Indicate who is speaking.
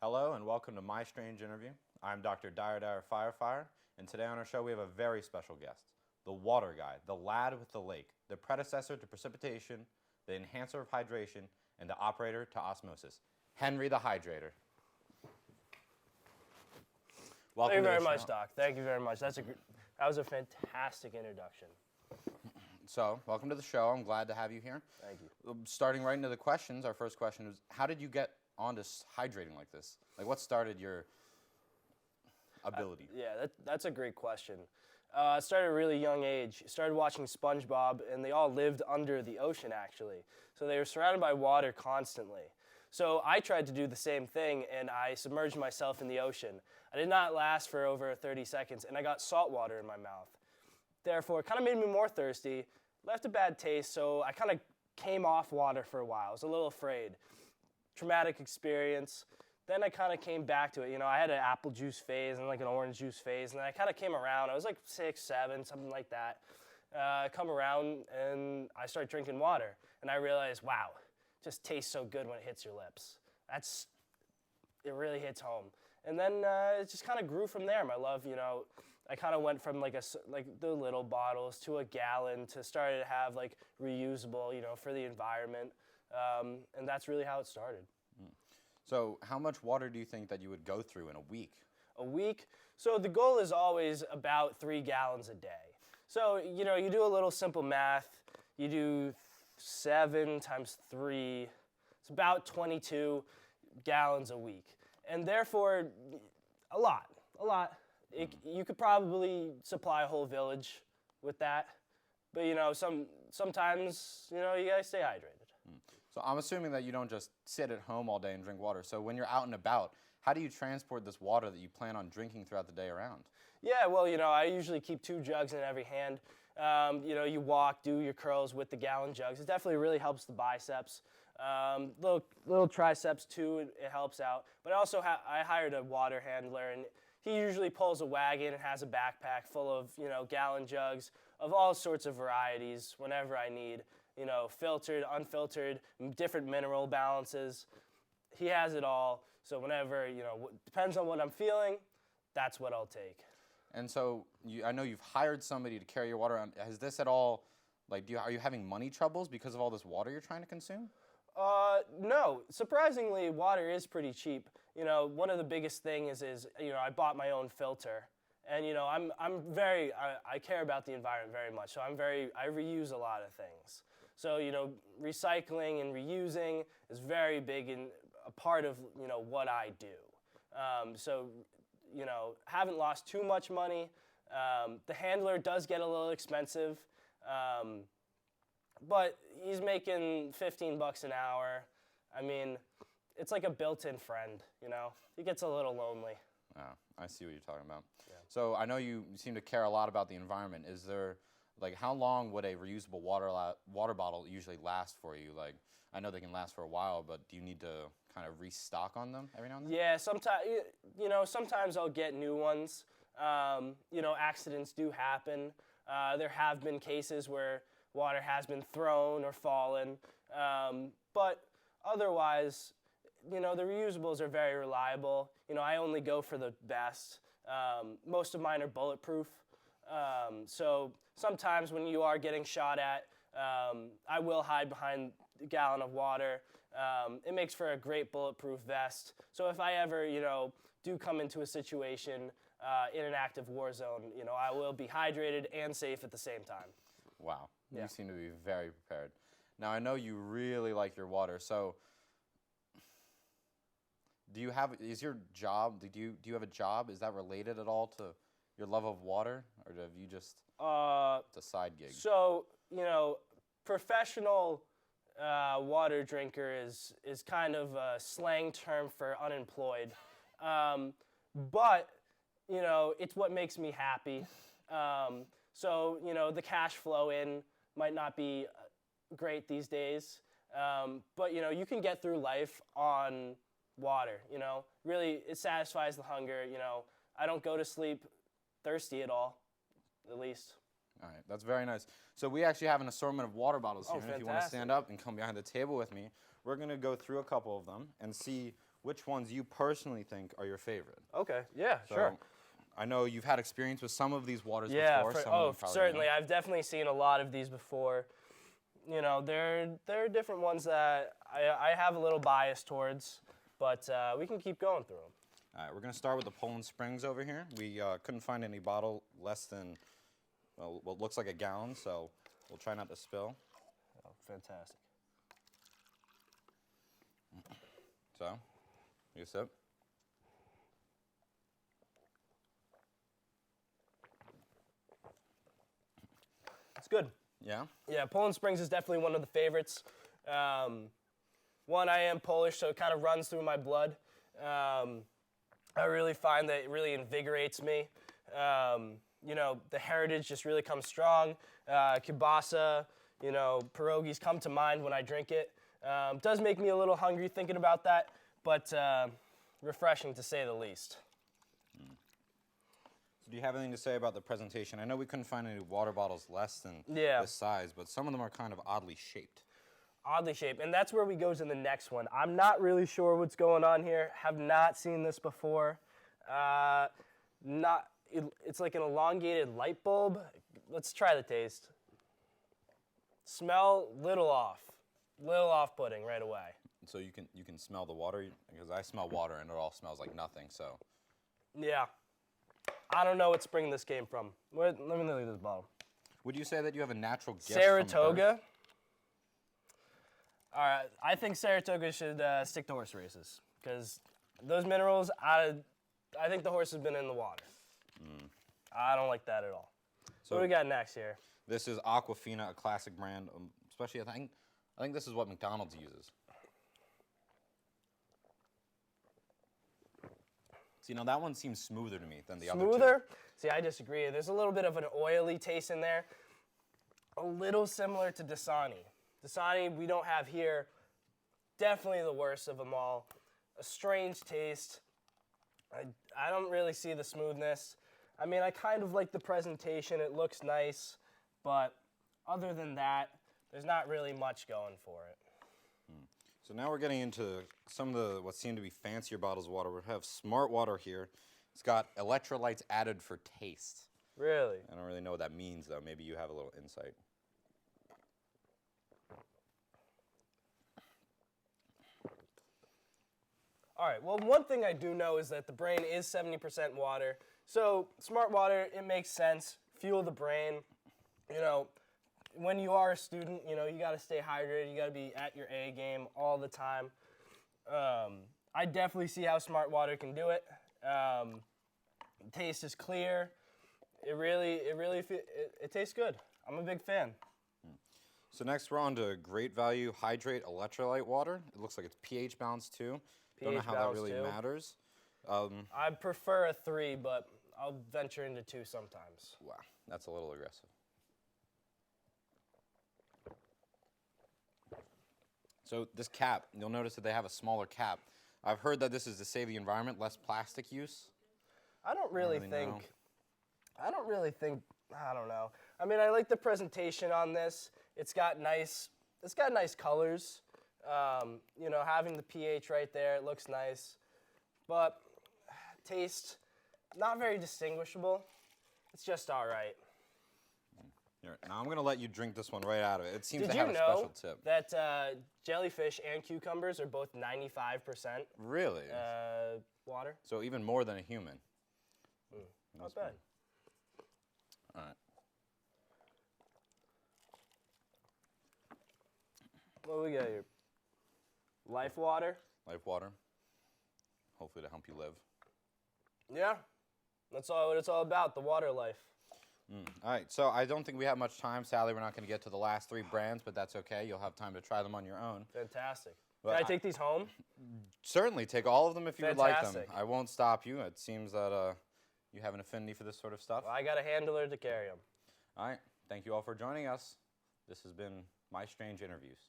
Speaker 1: Hello and welcome to My Strange Interview. I'm Dr. Dire Firefire, and today on our show we have a very special guest, the water guy, the lad with the lake, the predecessor to precipitation, the enhancer of hydration, and the operator to osmosis, Henry the Hydrator. Welcome
Speaker 2: Thank you
Speaker 1: to
Speaker 2: very
Speaker 1: the
Speaker 2: much,
Speaker 1: show.
Speaker 2: Doc. Thank you very much. That was a fantastic introduction.
Speaker 1: So, welcome to the show. I'm glad to have you here.
Speaker 2: Thank you.
Speaker 1: Starting right into the questions, our first question is, how did you get onto hydrating like this? Like, what started your ability?
Speaker 2: That's a great question. I started at a really young age. Started watching SpongeBob, and they all lived under the ocean, actually. So they were surrounded by water constantly. So I tried to do the same thing, and I submerged myself in the ocean. I did not last for over 30 seconds, and I got salt water in my mouth. Therefore, it kind of made me more thirsty, left a bad taste, so I kind of came off water for a while. I was a little afraid. Traumatic experience. Then I kind of came back to it. You know, I had an apple juice phase and like an orange juice phase, and then I kind of came around. I was like 6, 7, something like that. I come around and I start drinking water, and I realized, wow, it just tastes so good when it hits your lips. It really hits home. And then it just kind of grew from there. My love, you know, I kind of went from like the little bottles to a gallon to started to have like reusable, you know, for the environment. And that's really how it started.
Speaker 1: So, how much water do you think that you would go through in a week?
Speaker 2: A week? So the goal is always about 3 gallons a day. So, you know, you do a little simple math. You do 7 times 3. It's about 22 gallons a week. And therefore, a lot. You could probably supply a whole village with that. But, you know, sometimes, you know, you gotta stay hydrated.
Speaker 1: So I'm assuming that you don't just sit at home all day and drink water. So when you're out and about, how do you transport this water that you plan on drinking throughout the day around?
Speaker 2: Yeah, well, you know, I usually keep 2 jugs in every hand. You know, you walk, do your curls with the gallon jugs. It definitely really helps the biceps. Little triceps too, it helps out. But I hired a water handler, and he usually pulls a wagon and has a backpack full of, you know, gallon jugs of all sorts of varieties whenever I need. You know, filtered, unfiltered, different mineral balances. He has it all. So whenever, you know, depends on what I'm feeling, that's what I'll take.
Speaker 1: And so I know you've hired somebody to carry your water around. Has this at all, like, are you having money troubles because of all this water you're trying to consume?
Speaker 2: No. Surprisingly, water is pretty cheap. You know, one of the biggest things is, you know, I bought my own filter. And, you know, I care about the environment very much. So I reuse a lot of things. So, you know, recycling and reusing is very big in a part of, you know, what I do. So, you know, haven't lost too much money. The handler does get a little expensive, but he's making $15 an hour. I mean, it's like a built-in friend, you know. He gets a little lonely.
Speaker 1: Oh, I see what you're talking about.
Speaker 2: Yeah.
Speaker 1: So I know you seem to care a lot about the environment. Is there, like, how long would a reusable water bottle usually last for you? Like, I know they can last for a while, but do you need to kind of restock on them every now and then?
Speaker 2: Yeah, sometimes I'll get new ones. You know, accidents do happen. There have been cases where water has been thrown or fallen. But otherwise, you know, the reusables are very reliable. You know, I only go for the best. Most of mine are bulletproof. So sometimes when you are getting shot at, I will hide behind a gallon of water. It makes for a great bulletproof vest. So if I ever, you know, do come into a situation in an active war zone, you know, I will be hydrated and safe at the same time.
Speaker 1: Wow,
Speaker 2: Yeah.
Speaker 1: You seem to be very prepared. Now, I know you really like your water, so do you have a job? Is that related at all to your love of water, or have you just, it's a side gig?
Speaker 2: So, you know, professional water drinker is kind of a slang term for unemployed. But, you know, it's what makes me happy. So, you know, the cash flow in might not be great these days. But, you know, you can get through life on water, you know. Really, it satisfies the hunger, you know. I don't go to sleep thirsty at all, at least.
Speaker 1: All right, that's very nice. So we actually have an assortment of water bottles here.
Speaker 2: Oh,
Speaker 1: And if you want to
Speaker 2: fantastic.
Speaker 1: stand up and come behind the table with me, we're going to go through a couple of them and see which ones you personally think are your favorite.
Speaker 2: Okay. Yeah.
Speaker 1: So,
Speaker 2: Sure.
Speaker 1: I know you've had experience with some of these waters
Speaker 2: Yeah.
Speaker 1: before. Some of them probably
Speaker 2: Certainly.
Speaker 1: not.
Speaker 2: I've definitely seen a lot of these before. You know, there are different ones that I have a little bias towards, but we can keep going through them.
Speaker 1: All right, we're going to start with the Poland Springs over here. We couldn't find any bottle less than, well, what looks like a gallon, so we'll try not to spill.
Speaker 2: Oh, fantastic.
Speaker 1: So, you a sip?
Speaker 2: It's good.
Speaker 1: Yeah?
Speaker 2: Yeah, Poland Springs is definitely one of the favorites. One, I am Polish, so it kind of runs through my blood. I really find that it really invigorates me. You know, the heritage just really comes strong. Kielbasa, you know, pierogies come to mind when I drink it. Does make me a little hungry thinking about that, but refreshing to say the least.
Speaker 1: So do you have anything to say about the presentation? I know we couldn't find any water bottles less than
Speaker 2: Yeah.
Speaker 1: this size, but some of them are kind of oddly shaped.
Speaker 2: Oddly shaped, and that's where we go to the next one. I'm not really sure what's going on here. Have not seen this before. It's like an elongated light bulb. Let's try the taste. Smell little off-putting right away.
Speaker 1: So you can smell the water, because I smell water and it all smells like nothing, so.
Speaker 2: Yeah, I don't know what spring this came from. Let me look at this bottle.
Speaker 1: Would you say that you have a natural gift from
Speaker 2: Saratoga.
Speaker 1: birth?
Speaker 2: All right, I think Saratoga should stick to horse races because those minerals, I think the horse has been in the water. I don't like that at all. So what do we got next here?
Speaker 1: This is Aquafina, a classic brand, especially I think this is what McDonald's uses. See, now that one seems smoother to me than the other two.
Speaker 2: Smoother? See, I disagree. There's a little bit of an oily taste in there. A little similar to Dasani. Dasani we don't have here. Definitely the worst of them all. A strange taste. I don't really see the smoothness. I mean, I kind of like the presentation. It looks nice. But other than that, there's not really much going for it.
Speaker 1: So now we're getting into some of the what seem to be fancier bottles of water. We have Smart Water here. It's got electrolytes added for taste.
Speaker 2: Really?
Speaker 1: I don't really know what that means, though. Maybe you have a little insight.
Speaker 2: All right, well, one thing I do know is that the brain is 70% water. So, Smart Water, it makes sense. Fuel the brain. You know, when you are a student, you know, you got to stay hydrated. You got to be at your A game all the time. I definitely see how Smart Water can do it. Taste is clear. It tastes good. I'm a big fan.
Speaker 1: So next we're on to Great Value Hydrate Electrolyte Water. It looks like it's pH balanced too. Don't know
Speaker 2: pH
Speaker 1: how that
Speaker 2: balanced
Speaker 1: really
Speaker 2: too.
Speaker 1: matters.
Speaker 2: I prefer a 3, but I'll venture into 2 sometimes.
Speaker 1: Wow, that's a little aggressive. So this cap, you'll notice that they have a smaller cap. I've heard that this is to save the environment, less plastic use.
Speaker 2: I don't really
Speaker 1: know.
Speaker 2: think, I don't know. I mean, I like the presentation on this. It's got nice colors. You know, having the pH right there, it looks nice. But taste, not very distinguishable. It's just all right.
Speaker 1: Here, now I'm gonna let you drink this one right out of it. It seems
Speaker 2: Did
Speaker 1: to
Speaker 2: you
Speaker 1: have a special
Speaker 2: know
Speaker 1: tip.
Speaker 2: that jellyfish and cucumbers are both 95%
Speaker 1: Really?
Speaker 2: water?
Speaker 1: So even more than a human.
Speaker 2: Not bad.
Speaker 1: All right.
Speaker 2: What do we got here? Life water?
Speaker 1: Life water. Hopefully to help you live.
Speaker 2: Yeah, that's all what it's all about, the water life.
Speaker 1: All right, so I don't think we have much time. Sadly, we're not going to get to the last 3 brands, but that's okay. You'll have time to try them on your own.
Speaker 2: Fantastic.
Speaker 1: Well,
Speaker 2: Can I take these home?
Speaker 1: Certainly, take all of them if you would like them.
Speaker 2: Fantastic.
Speaker 1: I won't stop you. It seems that you have an affinity for this sort of stuff.
Speaker 2: Well, I got a handler to carry them.
Speaker 1: All right, thank you all for joining us. This has been My Strange Interviews.